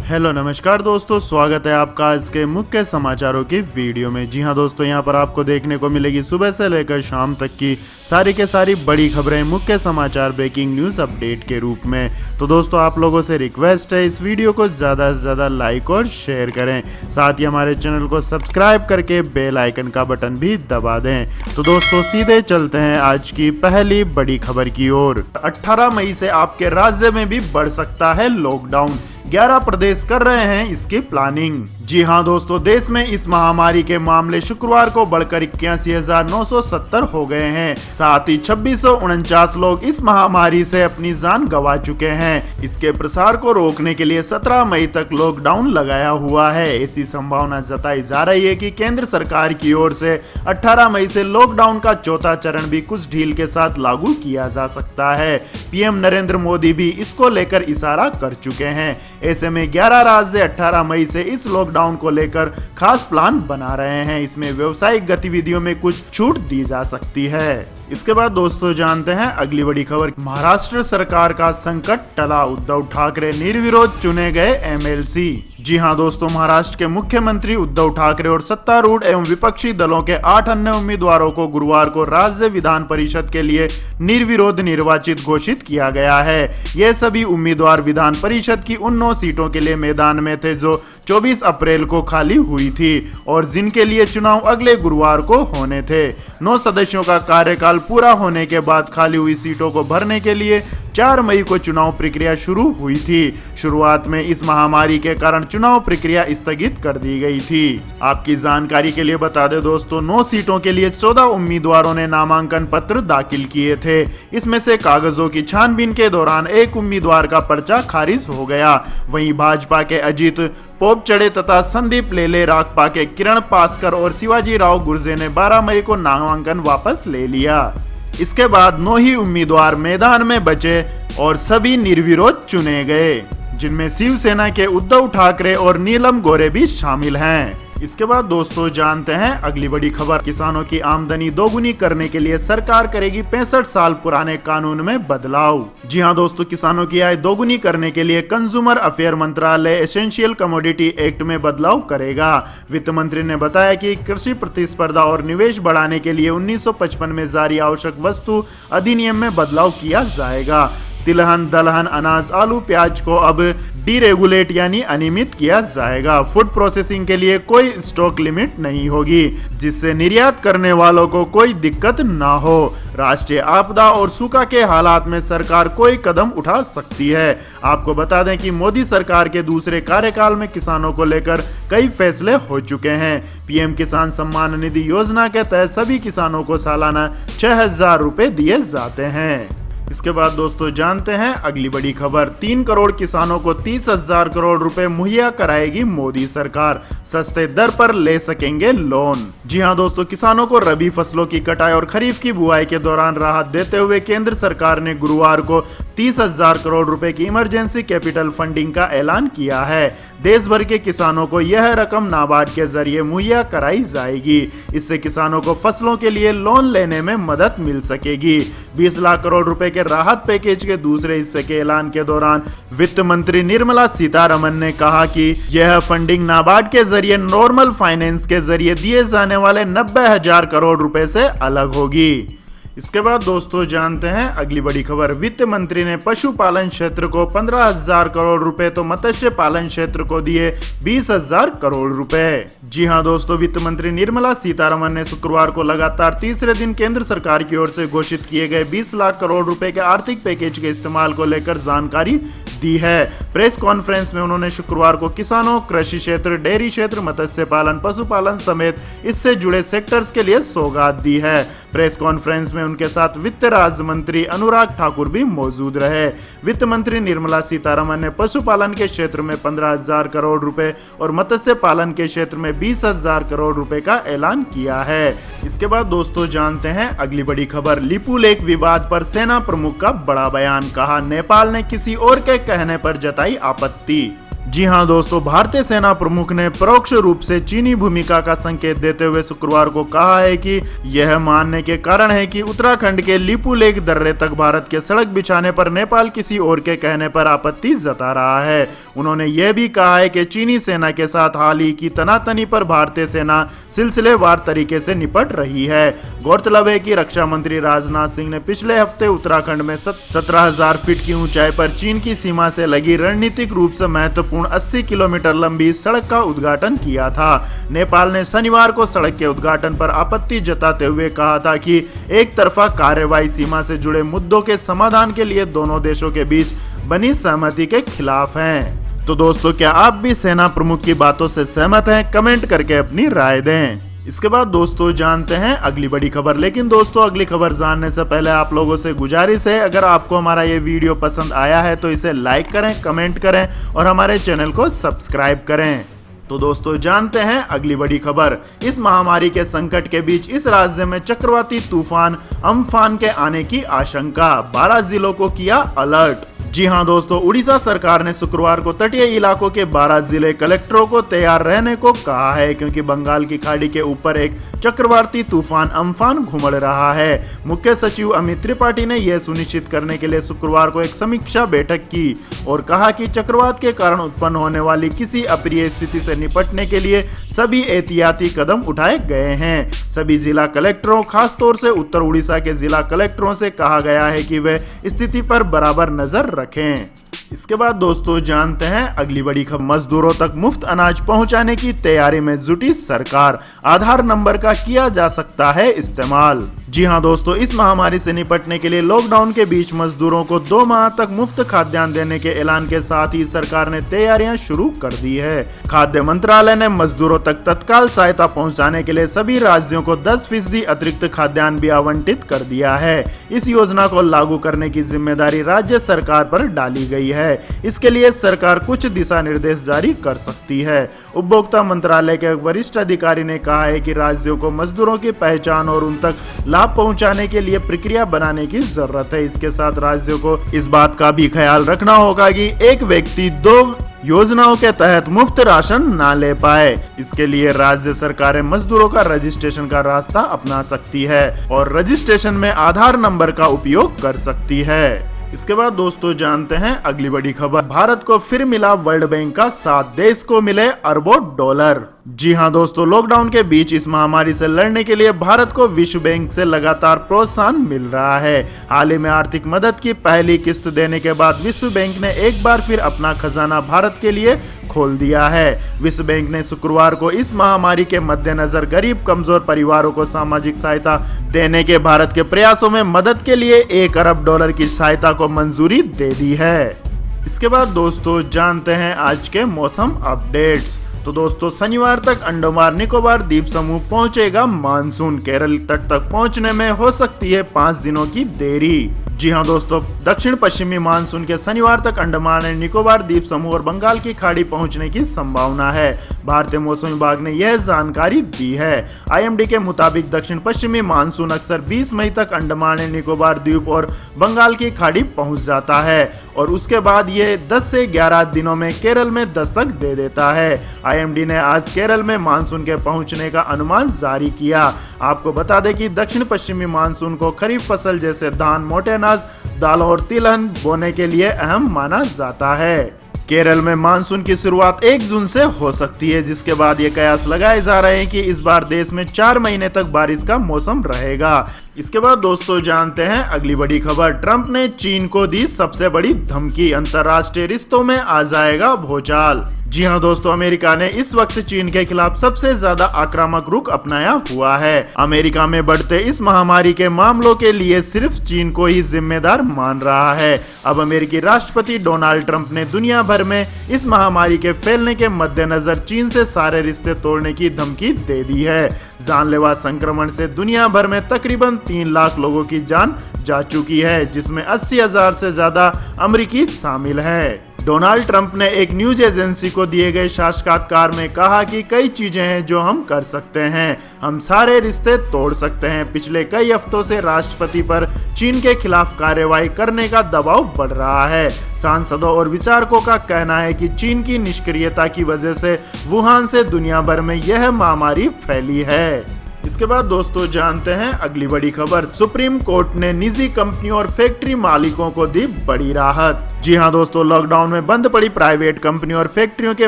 Hello नमस्कार दोस्तों, स्वागत है आपका आज के मुख्य समाचारों की वीडियो में। जी हां दोस्तों, यहां पर आपको देखने को मिलेगी सुबह से लेकर शाम तक की सारी के सारी बड़ी खबरें मुख्य समाचार ब्रेकिंग न्यूज़ अपडेट के रूप में। तो दोस्तों, आप लोगों से रिक्वेस्ट है इस वीडियो को ज़्यादा से ज़्यादा लाइक और शेयर करें, साथ ही हमारे चैनल को सब्सक्राइब करके बेल आइकन का बटन भी दबा दें। तो दोस्तों, सीधे चलते हैं आज की पहली बड़ी खबर की ओर। 18 मई से आपके राज्य में भी बढ़ सकता है लॉकडाउन, 11 प्रदेश कर रहे हैं इसकी प्लानिंग। जी हां दोस्तों, देश में इस महामारी के मामले शुक्रवार को बढ़कर 81,970 हो गए हैं। साथ ही 2649 लोग इस महामारी से अपनी जान गंवा चुके हैं। इसके प्रसार को रोकने के लिए 17 मई तक लॉकडाउन लगाया हुआ है। ऐसी संभावना जताई जा रही है कि केंद्र सरकार की ओर से 18 मई से लॉकडाउन का चौथा चरण भी कुछ ढील के साथ लागू किया जा सकता है। पीएम नरेंद्र मोदी भी इसको लेकर इशारा कर चुके हैं। ऐसे में 11 राज्य 18 मई से इस लॉकडाउन को लेकर खास प्लान बना रहे हैं। इसमें व्यावसायिक गतिविधियों में कुछ छूट दी जा सकती है। इसके बाद दोस्तों जानते हैं अगली बड़ी खबर। महाराष्ट्र सरकार का संकट टला, उद्धव ठाकरे निर्विरोध चुने गए एमएलसी। जी हां दोस्तों, महाराष्ट्र के मुख्यमंत्री उद्धव ठाकरे और सत्तारूढ़ एवं विपक्षी दलों के 8 अन्य उम्मीदवारों को गुरुवार को राज्य विधान परिषद के लिए निर्विरोध निर्वाचित घोषित किया गया है। ये सभी उम्मीदवार विधान परिषद की उन 9 सीटों के लिए मैदान में थे जो 24 अप्रैल को खाली हुई थी और जिनके लिए चुनाव अगले गुरुवार को होने थे। 9 सदस्यों का कार्यकाल पूरा होने के बाद खाली हुई सीटों को भरने के लिए 4 मई को चुनाव प्रक्रिया शुरू हुई थी। शुरुआत में इस महामारी के कारण चुनाव प्रक्रिया स्थगित कर दी गई थी। आपकी जानकारी के लिए बता दें दोस्तों, 9 सीटों के लिए 14 उम्मीदवारों ने नामांकन पत्र दाखिल किए थे। इसमें से कागजों की छानबीन के दौरान एक उम्मीदवार का पर्चा खारिज हो गया। वहीं भाजपा के अजीत पोपचड़े तथा संदीप लेले, राकपा के किरण पासकर और शिवाजी राव गुर्जे ने 12 मई को नामांकन वापस ले लिया। इसके बाद 9 ही उम्मीदवार मैदान में बचे और सभी निर्विरोध चुने गए, जिनमें शिवसेना के उद्धव ठाकरे और नीलम गोरे भी शामिल हैं। इसके बाद दोस्तों जानते हैं अगली बड़ी खबर। किसानों की आमदनी दोगुनी करने के लिए सरकार करेगी 65 साल पुराने कानून में बदलाव। जी हां दोस्तों, किसानों की आय दोगुनी करने के लिए कंज्यूमर अफेयर मंत्रालय एसेंशियल कमोडिटी एक्ट में बदलाव करेगा। वित्त मंत्री ने बताया कि कृषि प्रतिस्पर्धा और निवेश बढ़ाने के लिए 1955 में जारी आवश्यक वस्तु अधिनियम में बदलाव किया जाएगा। तिलहन, दलहन, अनाज, आलू, प्याज को अब डीरेगुलेट यानी अनियमित किया जाएगा। फूड प्रोसेसिंग के लिए कोई स्टॉक लिमिट नहीं होगी, जिससे निर्यात करने वालों को कोई दिक्कत ना हो। राष्ट्रीय आपदा और सूखा के हालात में सरकार कोई कदम उठा सकती है। आपको बता दें कि मोदी सरकार के दूसरे कार्यकाल में किसानों को लेकर कई फैसले हो चुके हैं। पीएम किसान सम्मान निधि योजना के तहत सभी किसानों को सालाना 6,000 रुपए दिए जाते हैं। इसके बाद दोस्तों जानते हैं अगली बड़ी खबर। 3 करोड़ किसानों को 30,000 करोड़ रुपए मुहैया कराएगी मोदी सरकार, सस्ते दर पर ले सकेंगे लोन। जी हां दोस्तों, किसानों को रबी फसलों की कटाई और खरीफ की बुआई के दौरान राहत देते हुए केंद्र सरकार ने गुरुवार को 30,000 करोड़ रुपए की इमरजेंसी कैपिटल फंडिंग का ऐलान किया है। देश भर के किसानों को यह रकम नाबार्ड के जरिए मुहैया कराई जाएगी। इससे किसानों को फसलों के लिए लोन लेने में मदद मिल सकेगी। 20 लाख करोड़ रुपए के राहत पैकेज के दूसरे हिस्से के ऐलान के दौरान वित्त मंत्री निर्मला सीतारमण ने कहा कि यह फंडिंग नाबार्ड के जरिए नॉर्मल फाइनेंस के जरिए दिए जाने वाले 90,000 करोड़ रुपए से अलग होगी। इसके बाद दोस्तों जानते हैं अगली बड़ी खबर। वित्त मंत्री ने पशुपालन क्षेत्र को 15,000 करोड़ रुपए तो मत्स्य पालन क्षेत्र को दिए 20,000 करोड़ रुपए। जी हां दोस्तों, वित्त मंत्री निर्मला सीतारमण ने शुक्रवार को लगातार तीसरे दिन केंद्र सरकार की ओर से घोषित किए गए 20 लाख करोड़ रुपए के आर्थिक पैकेज के इस्तेमाल को लेकर जानकारी दी है। प्रेस कॉन्फ्रेंस में उन्होंने शुक्रवार को किसानों, कृषि क्षेत्र, डेयरी क्षेत्र, मत्स्य पालन, पशुपालन समेत इससे जुड़े सेक्टर्स के लिए सौगात दी है। प्रेस कॉन्फ्रेंस में उनके साथ वित्त राज्य मंत्री अनुराग ठाकुर भी मौजूद रहे। वित्त मंत्री निर्मला सीतारमण ने पशुपालन के क्षेत्र में 15,000 करोड़ रुपए और मत्स्य पालन के क्षेत्र में 20,000 करोड़ रुपए का ऐलान किया है। इसके बाद दोस्तों जानते हैं अगली बड़ी खबर। लिपुलेख विवाद पर सेना प्रमुख का बड़ा बयान, कहा नेपाल ने किसी और के कहने पर जताई आपत्ति। जी हां दोस्तों, भारतीय सेना प्रमुख ने परोक्ष रूप से चीनी भूमिका का संकेत देते हुए शुक्रवार को कहा है कि यह मानने के कारण है कि उत्तराखंड के लिपुलेख दर्रे तक भारत के सड़क बिछाने पर नेपाल किसी और के कहने पर आपत्ति जता रहा है। उन्होंने यह भी कहा है कि चीनी सेना के साथ हाल ही की तनातनी पर भारतीय सेना सिलसिलेवार तरीके से निपट रही है। गौरतलब है कि रक्षा मंत्री राजनाथ सिंह ने पिछले हफ्ते उत्तराखंड में 17,000 फीट की ऊंचाई पर चीन की सीमा से लगी रणनीतिक रूप से महत्वपूर्ण 80 किलोमीटर लंबी सड़क का उद्घाटन किया था। नेपाल ने शनिवार को सड़क के उद्घाटन पर आपत्ति जताते हुए कहा था कि एक तरफा कार्रवाई सीमा से जुड़े मुद्दों के समाधान के लिए दोनों देशों के बीच बनी सहमति के खिलाफ हैं। तो दोस्तों, क्या आप भी सेना प्रमुख की बातों से सहमत हैं? कमेंट करके अपनी राय दें। इसके बाद दोस्तों जानते हैं अगली बड़ी खबर। लेकिन दोस्तों, अगली खबर जानने से पहले आप लोगों से गुजारिश है, अगर आपको हमारा ये वीडियो पसंद आया है तो इसे लाइक करें, कमेंट करें और हमारे चैनल को सब्सक्राइब करें। तो दोस्तों जानते हैं अगली बड़ी खबर। इस महामारी के संकट के बीच इस राज्य में चक्रवाती तूफान अम्फान के आने की आशंका, 12 जिलों को किया अलर्ट। जी हां दोस्तों, उड़ीसा सरकार ने शुक्रवार को तटीय इलाकों के 12 जिले कलेक्टरों को तैयार रहने को कहा है, क्योंकि बंगाल की खाड़ी के ऊपर एक चक्रवाती तूफान अम्फान घुमड़ रहा है। मुख्य सचिव अमित त्रिपाठी ने यह सुनिश्चित करने के लिए शुक्रवार को एक समीक्षा बैठक की और कहा कि चक्रवात के कारण उत्पन्न होने वाली किसी अप्रिय स्थिति से निपटने के लिए सभी एहतियाती कदम उठाए गए हैं। सभी जिला कलेक्टरों, खासतौर से उत्तर उड़ीसा के जिला कलेक्टरों से कहा गया है कि वे स्थिति पर बराबर नजर रखें। इसके बाद दोस्तों जानते हैं अगली बड़ी खबर। मजदूरों तक मुफ्त अनाज पहुंचाने की तैयारी में जुटी सरकार, आधार नंबर का किया जा सकता है इस्तेमाल। जी हां दोस्तों, इस महामारी से निपटने के लिए लॉकडाउन के बीच मजदूरों को 2 माह तक मुफ्त खाद्यान्न देने के ऐलान के साथ ही सरकार ने तैयारियां शुरू कर दी है। खाद्य मंत्रालय ने मजदूरों तक तत्काल सहायता पहुंचाने के लिए सभी राज्यों को 10% अतिरिक्त खाद्यान्न भी आवंटित कर दिया है। इस योजना को लागू करने की जिम्मेदारी राज्य सरकार पर डाली गई है। इसके लिए सरकार कुछ दिशा निर्देश जारी कर सकती है। उपभोक्ता मंत्रालय के वरिष्ठ अधिकारी ने कहा है कि राज्यों को मजदूरों की पहचान और उन तक लाभ पहुंचाने के लिए प्रक्रिया बनाने की जरूरत है। इसके साथ राज्यों को इस बात का भी ख्याल रखना होगा कि एक व्यक्ति 2 योजनाओं के तहत मुफ्त राशन ना ले पाए। इसके लिए राज्य सरकारें मजदूरों का रजिस्ट्रेशन का रास्ता अपना सकती है और रजिस्ट्रेशन में आधार नंबर का उपयोग कर सकती है। इसके बाद दोस्तों जानते हैं अगली बड़ी खबर। भारत को फिर मिला वर्ल्ड बैंक का साथ, देश को मिले अरबों डॉलर। जी हां दोस्तों, लॉकडाउन के बीच इस महामारी से लड़ने के लिए भारत को विश्व बैंक से लगातार प्रोत्साहन मिल रहा है। हाल ही में आर्थिक मदद की पहली किस्त देने के बाद विश्व बैंक ने एक बार फिर अपना खजाना भारत के लिए खोल दिया है। विश्व बैंक ने शुक्रवार को इस महामारी के मद्देनजर गरीब कमजोर परिवारों को सामाजिक सहायता देने के भारत के प्रयासों में मदद के लिए 1 अरब डॉलर की सहायता को मंजूरी दे दी है। इसके बाद दोस्तों जानते हैं आज के मौसम अपडेट्स। तो दोस्तों, शनिवार तक अंडमान निकोबार द्वीप समूह पहुंचेगा मानसून। केरल तट तक पहुंचने में हो सकती है 5 दिनों की देरी। जी हां दोस्तों, दक्षिण पश्चिमी मानसून के शनिवार तक अंडमान एंड निकोबार द्वीप समूह और बंगाल की खाड़ी पहुंचने की संभावना है। भारतीय मौसम विभाग ने यह जानकारी दी है। आईएमडी के मुताबिक दक्षिण पश्चिमी मानसून अक्सर 20 मई तक अंडमान एंड निकोबार द्वीप और बंगाल की खाड़ी पहुंच जाता है और उसके बाद ये 10 से 11 दिनों में केरल में दस्तक दे देता है। आईएमडी ने आज केरल में मानसून के पहुंचने का अनुमान जारी किया। आपको बता दें कि दक्षिण पश्चिमी मानसून को खरीफ फसल जैसे धान, मोटे अनाज, दालों और तिलहन बोने के लिए अहम माना जाता है। केरल में मानसून की शुरुआत 1 जून से हो सकती है, जिसके बाद ये कयास लगाए जा रहे हैं कि इस बार देश में 4 महीने तक बारिश का मौसम रहेगा। इसके बाद दोस्तों जानते हैं अगली बड़ी खबर। ट्रंप ने चीन को दी सबसे बड़ी धमकी, अंतर्राष्ट्रीय रिश्तों में आ जाएगा भूचाल। जी हां दोस्तों, अमेरिका ने इस वक्त चीन के खिलाफ सबसे ज्यादा आक्रामक रुख अपनाया हुआ है। अमेरिका में बढ़ते इस महामारी के मामलों के लिए सिर्फ चीन को ही जिम्मेदार मान रहा है। अब अमेरिकी राष्ट्रपति डोनाल्ड ट्रंप ने दुनिया भर में इस महामारी के फैलने के मद्देनजर चीन से सारे रिश्ते तोड़ने की धमकी दे दी है। जानलेवा संक्रमण से दुनिया भर में तकरीबन 3 लाख लोगों की जान जा चुकी है, जिसमें 80,000 से ज्यादा अमेरिकी शामिल है। डोनाल्ड ट्रंप ने एक न्यूज एजेंसी को दिए गए साक्षात्कार में कहा कि कई चीजें हैं जो हम कर सकते हैं, हम सारे रिश्ते तोड़ सकते हैं। पिछले कई हफ्तों से राष्ट्रपति पर चीन के खिलाफ कार्रवाई करने का दबाव बढ़ रहा है। सांसदों और विचारकों का कहना है कि चीन की निष्क्रियता की वजह से वुहान से दुनिया भर में यह महामारी फैली है। इसके बाद दोस्तों जानते हैं अगली बड़ी खबर। सुप्रीम कोर्ट ने निजी कंपनियों और फैक्ट्री मालिकों को दी बड़ी राहत। जी हां दोस्तों, लॉकडाउन में बंद पड़ी प्राइवेट कंपनियों और फैक्ट्रियों के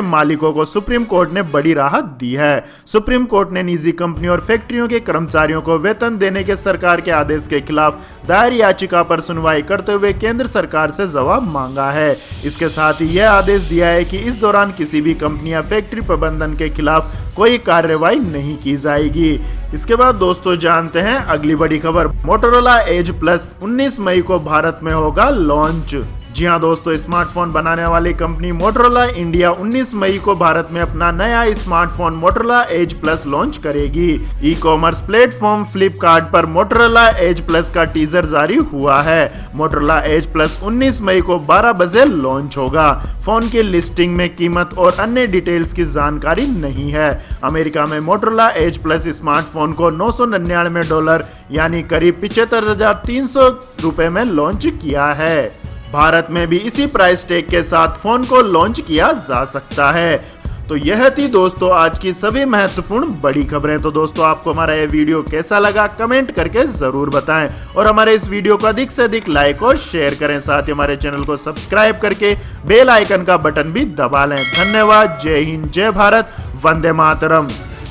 मालिकों को सुप्रीम कोर्ट ने बड़ी राहत दी है। सुप्रीम कोर्ट ने निजी कंपनियों और फैक्ट्रियों के कर्मचारियों को वेतन देने के सरकार के आदेश के खिलाफ दायर याचिका पर सुनवाई करते हुए केंद्र सरकार से जवाब मांगा है। इसके साथ ही यह आदेश दिया है कि इस दौरान किसी भी कंपनी या फैक्ट्री प्रबंधन के खिलाफ कोई कार्रवाई नहीं की जाएगी। इसके बाद दोस्तों जानते हैं अगली बड़ी खबर। मोटोरोला एज प्लस 19 मई को भारत में होगा लॉन्च। जी हां दोस्तों, स्मार्टफोन बनाने वाली कंपनी मोटोरोला इंडिया 19 मई को भारत में अपना नया smartphone Motorola Edge plus launch करेगी। ई कॉमर्स प्लेटफॉर्म फ्लिपकार्ट पर मोटोरोला एज प्लस का टीजर जारी हुआ है। मोटोरोला एज प्लस 19 मई को 12 बजे लॉन्च होगा। फोन की लिस्टिंग में कीमत और अन्य डिटेल्स की जानकारी नहीं है। अमेरिका में मोटोरोला एज प्लस स्मार्टफोन को $999 यानी करीब 75,300 रुपए में लॉन्च किया है। भारत में भी इसी प्राइस टैग के साथ फोन को लॉन्च किया जा सकता है। तो यह थी दोस्तों आज की सभी महत्वपूर्ण बड़ी खबरें। तो दोस्तों आपको हमारा यह वीडियो कैसा लगा कमेंट करके जरूर बताएं और हमारे इस वीडियो को अधिक से अधिक लाइक और शेयर करें। साथ ही हमारे चैनल को सब्सक्राइब करके बेल आइकन का बटन भी दबा लें। धन्यवाद। जय हिंद, जय भारत, वंदे मातरम।